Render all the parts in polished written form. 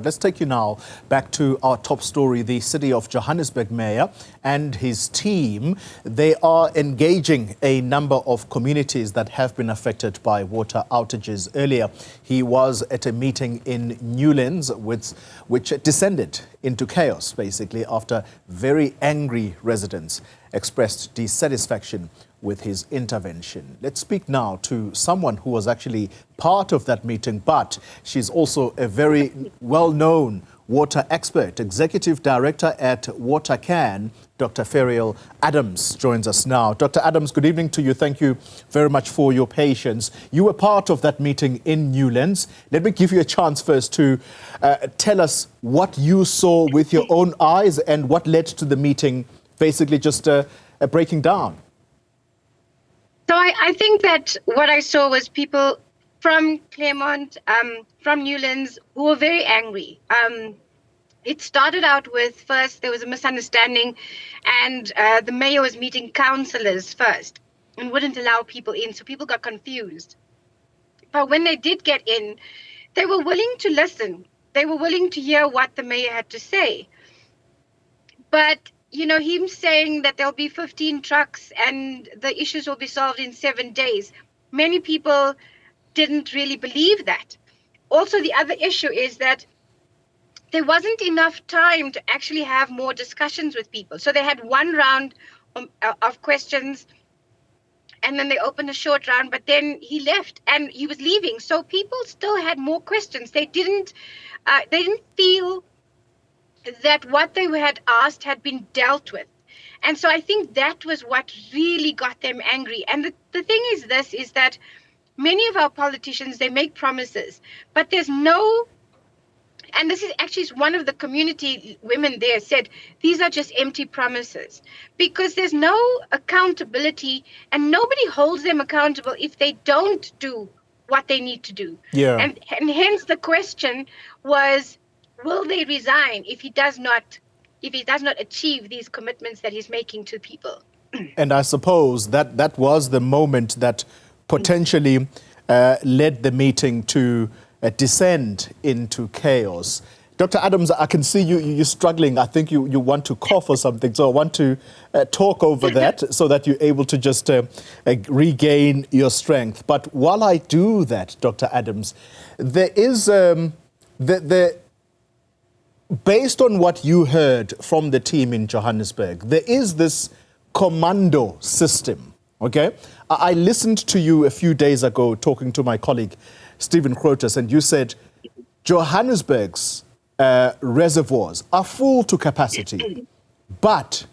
Let's take you now back to our top story. The city of Johannesburg mayor and his team, they are engaging a number of communities that have been affected by water outages. Earlier, he was at a meeting in Newlands which descended into chaos, basically, after very angry residents expressed dissatisfaction with his intervention. Let's speak now to someone who was actually part of that meeting, but she's also a very well-known water expert. Executive Director at WaterCan, Dr. Ferial Adams, joins us now. Dr. Adams, good evening to you. Thank you very much for your patience. You were part of that meeting in Newlands. Let me give you a chance first to tell us what you saw with your own eyes and what led to the meeting basically just breaking down. So I think that what I saw was people from Claremont, from Newlands, who were very angry. It started out with, first, there was a misunderstanding, and the mayor was meeting councillors first and wouldn't allow people in, so people got confused. But when they did get in, they were willing to listen. They were willing to hear what the mayor had to say. But you know, him saying that there'll be 15 trucks and the issues will be solved in 7 days. Many people didn't really believe that. Also, the other issue is that there wasn't enough time to actually have more discussions with people. So they had one round of questions and then they opened a short round, but then he left and he was leaving. So people still had more questions. They didn't feel that what they had asked had been dealt with. And so I think that was what really got them angry. And the thing is this, is that many of our politicians, they make promises, but there's no, and this is actually one of the community women there said, these are just empty promises, because there's no accountability and nobody holds them accountable if they don't do what they need to do. Yeah. And hence the question was, will they resign if he does not achieve these commitments that he's making to people? And I suppose that was the moment that potentially led the meeting to descend into chaos. Dr. Adams, I can see you're struggling. I think you want to cough or something. So I want to talk over that so that you're able to just regain your strength. But while I do that, Dr. Adams, there is based on what you heard from the team in Johannesburg, there is this commando system, okay? I listened to you a few days ago talking to my colleague, Stephen Crotus, and you said Johannesburg's reservoirs are full to capacity, but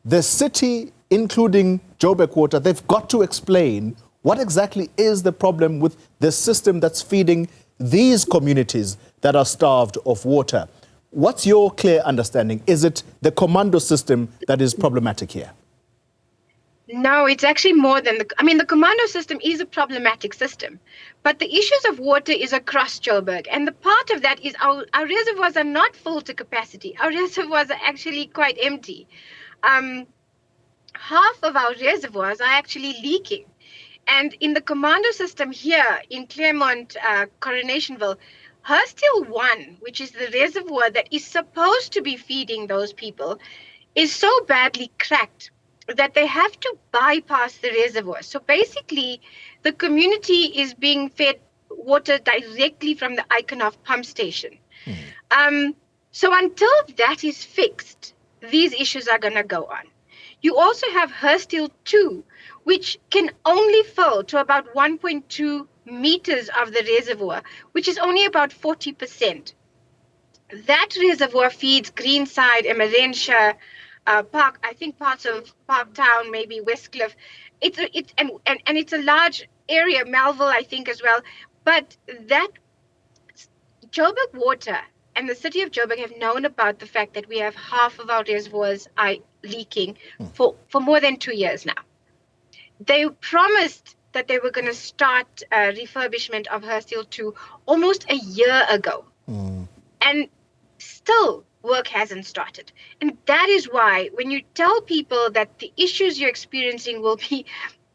the city, including Joburg Water, they've got to explain what exactly is the problem with the system that's feeding these communities that are starved of water. What's your clear understanding? Is it the commando system that is problematic here? No, it's actually more than the commando system is a problematic system, but the issues of water is across Joburg. And the part of that is our reservoirs are not full to capacity. Our reservoirs are actually quite empty. Half of our reservoirs are actually leaking. And in the commando system here in Claremont, Coronationville, Hurstville 1, which is the reservoir that is supposed to be feeding those people, is so badly cracked that they have to bypass the reservoir. So basically, the community is being fed water directly from the Iconov pump station. So until that is fixed, these issues are going to go on. You also have Hurstville 2, which can only fill to about 1.2 meters of the reservoir, which is only about 40%. That reservoir feeds Greenside, Emerentia, Park, I think parts of Parktown, maybe Westcliff. It's a large area, Melville, I think as well. But that Joburg Water and the city of Joburg have known about the fact that we have half of our reservoirs are leaking for more than 2 years now. They promised that they were going to start refurbishment of Hurstville 2 almost a year ago. And still work hasn't started. And that is why when you tell people that the issues you're experiencing will be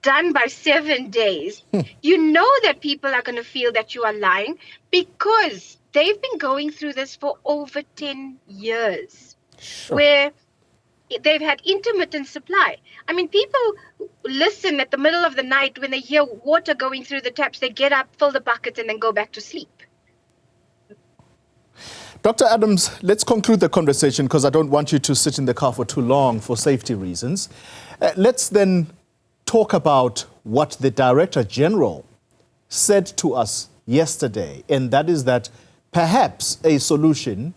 done by 7 days, you know that people are going to feel that you are lying, because they've been going through this for over 10 years, Sure. where they've had intermittent supply. I mean, people listen at the middle of the night when they hear water going through the taps, they get up, fill the bucket, and then go back to sleep. Dr. Adams, let's conclude the conversation because I don't want you to sit in the car for too long for safety reasons. Let's then talk about what the Director General said to us yesterday, and that is that perhaps a solution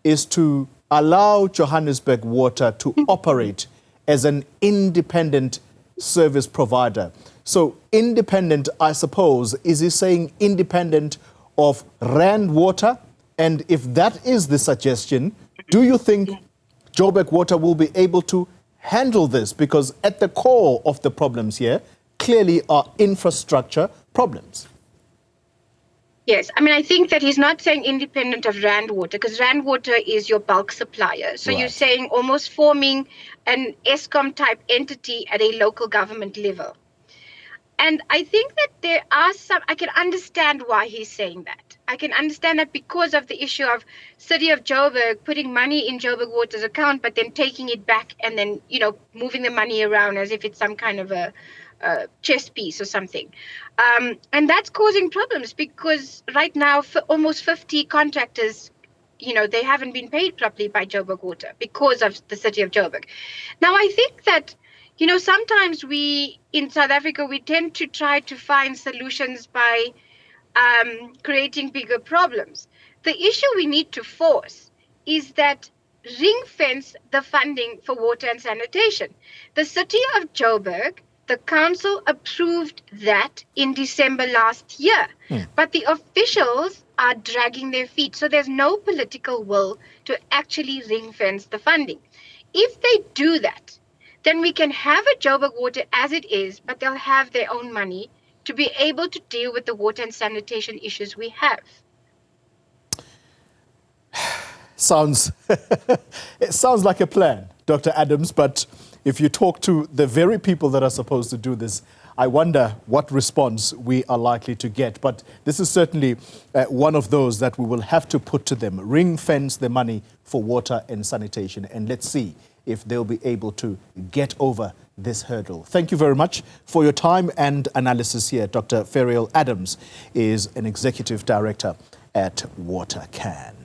is to allow Johannesburg Water to operate as an independent service provider. So independent, I suppose, is he saying independent of Rand Water? And if that is the suggestion, do you think Joburg Water will be able to handle this? Because at the core of the problems here clearly are infrastructure problems. Yes, I mean, I think that he's not saying independent of Rand Water, because Rand Water is your bulk supplier. So you're saying almost forming an ESCOM type entity at a local government level. And I think that there are some, I can understand why he's saying that. I can understand that because of the issue of City of Joburg putting money in Joburg Water's account, but then taking it back and then, you know, moving the money around as if it's some kind of a chess piece or something. And that's causing problems because right now, for almost 50 contractors, you know, they haven't been paid properly by Joburg Water because of the City of Joburg. Now, I think that, you know, sometimes we in South Africa, we tend to try to find solutions by creating bigger problems. The issue we need to force is that ring fence the funding for water and sanitation. The City of Joburg, the council approved that in December last year, but the officials are dragging their feet. So there's no political will to actually ring fence the funding. If they do that, then we can have a Joburg Water as it is, but they'll have their own money to be able to deal with the water and sanitation issues we have. It sounds like a plan, Dr. Adams, but if you talk to the very people that are supposed to do this, I wonder what response we are likely to get. But this is certainly one of those that we will have to put to them, ring fence the money for water and sanitation, and let's see if they'll be able to get over this hurdle. Thank you very much for your time and analysis here. Dr. Ferial Adams is an executive director at WaterCan.